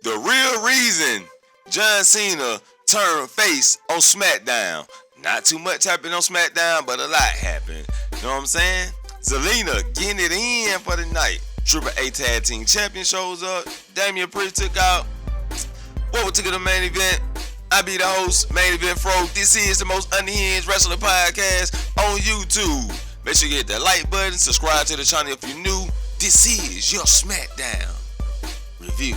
The real reason John Cena turned face on SmackDown. Not too much happened on SmackDown, but a lot happened. You know what I'm saying? Zelina getting it in for the night. Triple A Tag Team Champion shows up. Damian Priest took out. What we took to the main event? I be the host, Main Event Fro. This is the most unhinged wrestling podcast on YouTube. Make sure you hit that like button, subscribe to the channel if you're new. This is your SmackDown review.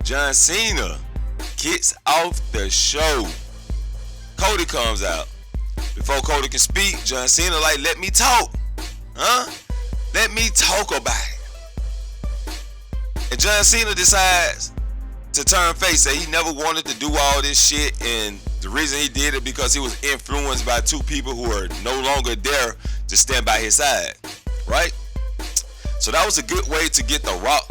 John Cena gets off the show. Cody comes out. Before Cody can speak, John Cena like, let me talk. Let me talk about it. And John Cena decides to turn face, say he never wanted to do all this shit, and the reason he did it because he was influenced by two people who are no longer there to stand by his side, right? So that was a good way to get The Rock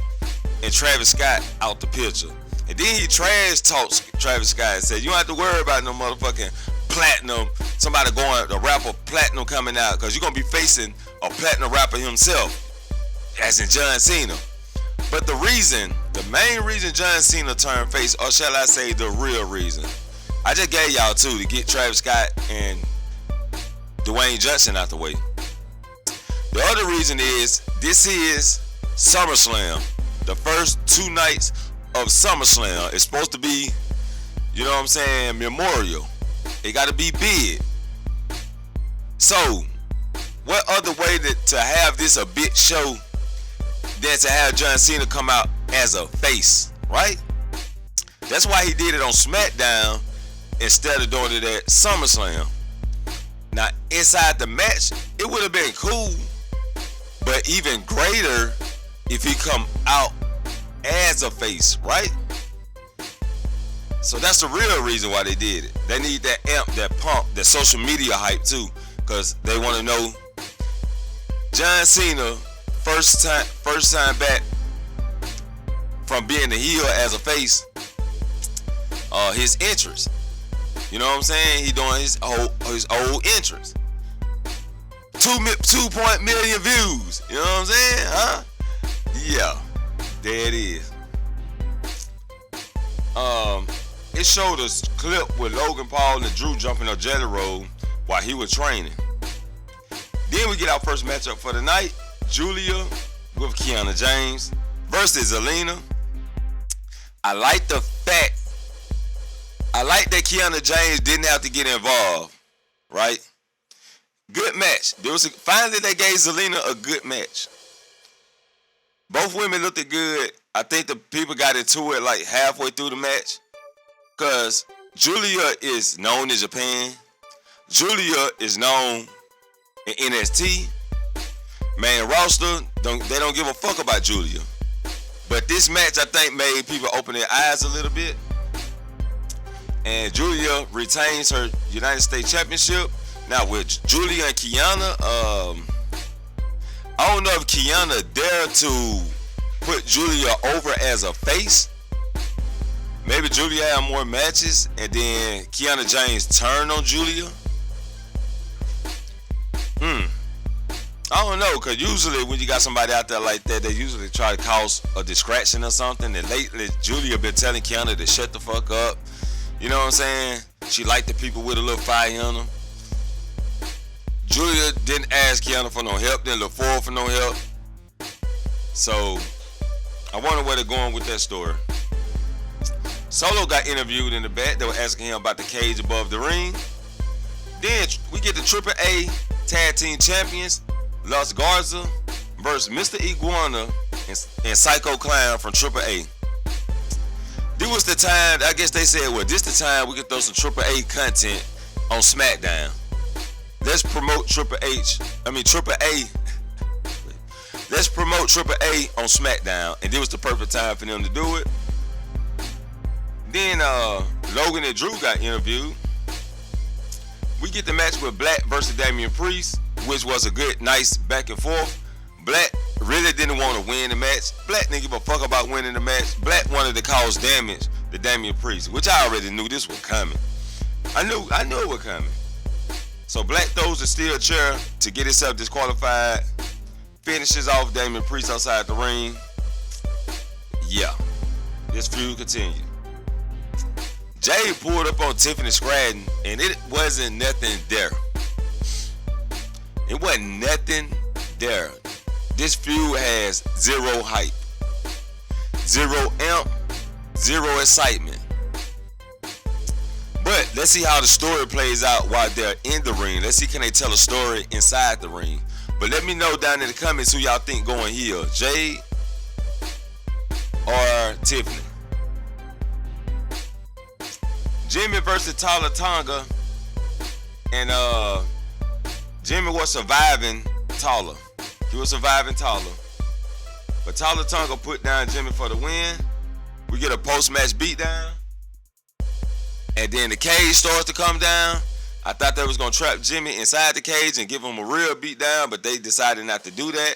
and Travis Scott out the picture. And then he trash talks Travis Scott and said, you don't have to worry about no motherfucking platinum, somebody going, the rapper platinum coming out, because you're going to be facing a platinum rapper himself, as in John Cena. But the main reason John Cena turned face, or shall I say the real reason, I just gave y'all two to get Travis Scott and Dwayne Johnson out the way. The other reason is, this is SummerSlam. The first 2 nights of SummerSlam. It's supposed to be, you know what I'm saying, memorial. It got to be big. So, what other way to have this a big show than to have John Cena come out as a face, right? That's why he did it on SmackDown instead of doing it at SummerSlam. Now, inside the match, it would have been cool, but even greater if he come out as a face, right? So that's the real reason why they did it. They need that amp, that pump, that social media hype too, because they want to know John Cena first time back from being a heel as a face. His entrance, you know what I'm saying? He doing his old entrance. 2 million views. You know what I'm saying? Huh? Yeah, there it is. It showed a clip with Logan Paul and Drew jumping a jelly roll while he was training. Then we get our first matchup for the night. Julia with Kiana James versus Zelina. I like that Kiana James didn't have to get involved, right? Good match. Finally they gave Zelina a good match. Both women looked good. I think the people got into it like halfway through the match, because Julia is known in Japan. Julia is known in NXT. Main roster, they don't give a fuck about Julia. But this match, I think, made people open their eyes a little bit. And Julia retains her United States Championship. Now with Julia and Kiana, I don't know if Kiana dare to put Julia over as a face. Maybe Julia had more matches and then Kiana James turned on Julia. I don't know, because usually when you got somebody out there like that, they usually try to cause a distraction or something. And lately, Julia been telling Kiana to shut the fuck up. You know what I'm saying? She liked the people with a little fire in them. Julia didn't ask Kiana for no help, didn't look forward for no help. So, I wonder where they're going with that story. Solo got interviewed in the back. They were asking him about the cage above the ring. Then we get the Triple A Tag Team Champions, Los Garza versus Mr. Iguana and Psycho Clown from Triple A. This was the time, I guess they said, well, this the time we can throw some Triple A content on SmackDown. Let's promote Triple A. Let's promote Triple A on SmackDown. And this was the perfect time for them to do it. Then Logan and Drew got interviewed. We get the match with Black versus Damian Priest, which was a good, nice back and forth. Black really didn't want to win the match. Black didn't give a fuck about winning the match. Black wanted to cause damage to Damian Priest, which I already knew this was coming. I knew it was coming. So Black throws a steel chair to get himself disqualified. Finishes off Damian Priest outside the ring. Yeah. this feud continued. Jay pulled up on Tiffany Stratton, and it wasn't nothing there. It wasn't nothing there. This feud has zero hype, zero amp, zero excitement. But let's see how the story plays out while they're in the ring. Let's see, can they tell a story inside the ring? But let me know down in the comments who y'all think going here, Jay or Tiffany. Jimmy versus Tala Tonga, and Jimmy was surviving Tala. He was surviving Tala. But Tala Tonga put down Jimmy for the win. We get a post-match beatdown. And then the cage starts to come down. I thought they was going to trap Jimmy inside the cage and give him a real beatdown, but they decided not to do that.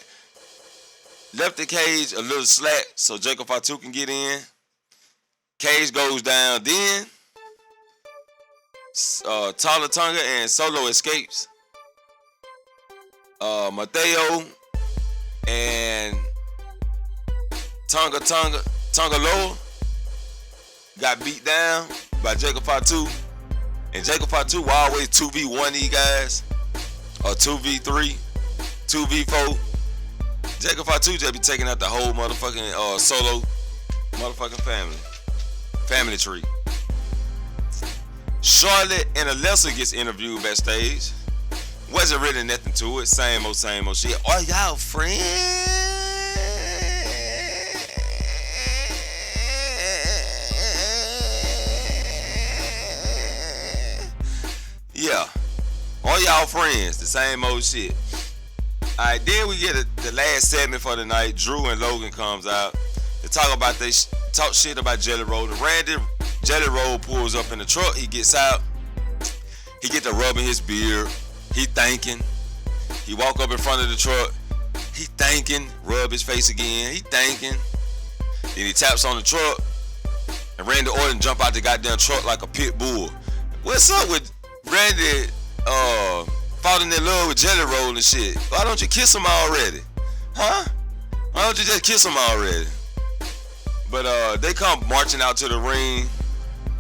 Left the cage a little slack so Jacob Fatu can get in. Cage goes down. Then Tala Tonga and Solo escapes. Mateo and Tonga Loa got beat down by Jacob Fatu. And Jacob Fatu will always 2v1 these guys. Or 2v3, 2v4. Jacob Fatu just be taking out the whole motherfucking Solo motherfucking family. Family tree. Charlotte and Alessa gets interviewed backstage. Wasn't really nothing to it. Same old shit. Are y'all friends? Yeah. Are y'all friends? The same old shit. Alright, then we get the last segment for the night. Drew and Logan comes out. They talk shit about Jelly Roll. And Randy Jelly Roll pulls up in the truck. He gets out. He get to rubbing his beard. He thinking. He walk up in front of the truck. He thinking. Rub his face again. He thinking. Then he taps on the truck. And Randy Orton jump out the goddamn truck like a pit bull. What's up with Randy falling in love with Jelly Roll and shit? Why don't you kiss him already? Huh? Why don't you just kiss him already? But they come marching out to the ring.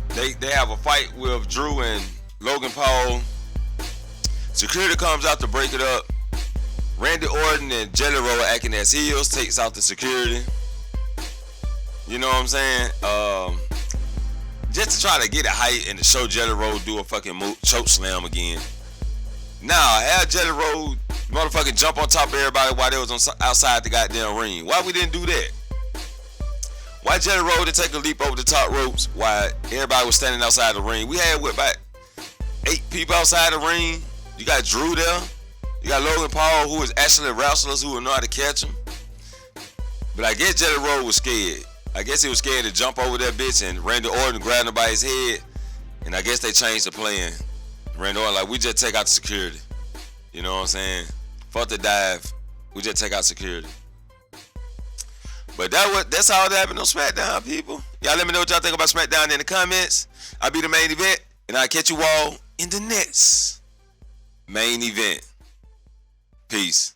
They have a fight with Drew and Logan Paul. Security comes out to break it up. Randy Orton and Jelly Roll acting as heels, takes out the security. You know what I'm saying? Just to try to get a height and to show Jelly Roll do a fucking choke slam again. Nah, have Jelly Roll motherfucking jump on top of everybody while they was outside the goddamn ring. Why we didn't do that? Why Jelly Roll to take a leap over the top ropes while everybody was standing outside the ring? We had about 8 people outside the ring. You got Drew there. You got Logan Paul, who is actually wrestlers who will know how to catch him. But I guess Jelly Roll was scared. I guess he was scared to jump over that bitch, and Randy Orton grabbed him by his head. And I guess they changed the plan. Randy Orton like, we just take out the security. You know what I'm saying? Fuck the dive. We just take out security. But that's how it happened on SmackDown, people. Y'all let me know what y'all think about SmackDown in the comments. I'll be the main event, and I'll catch you all in the next main event. Peace.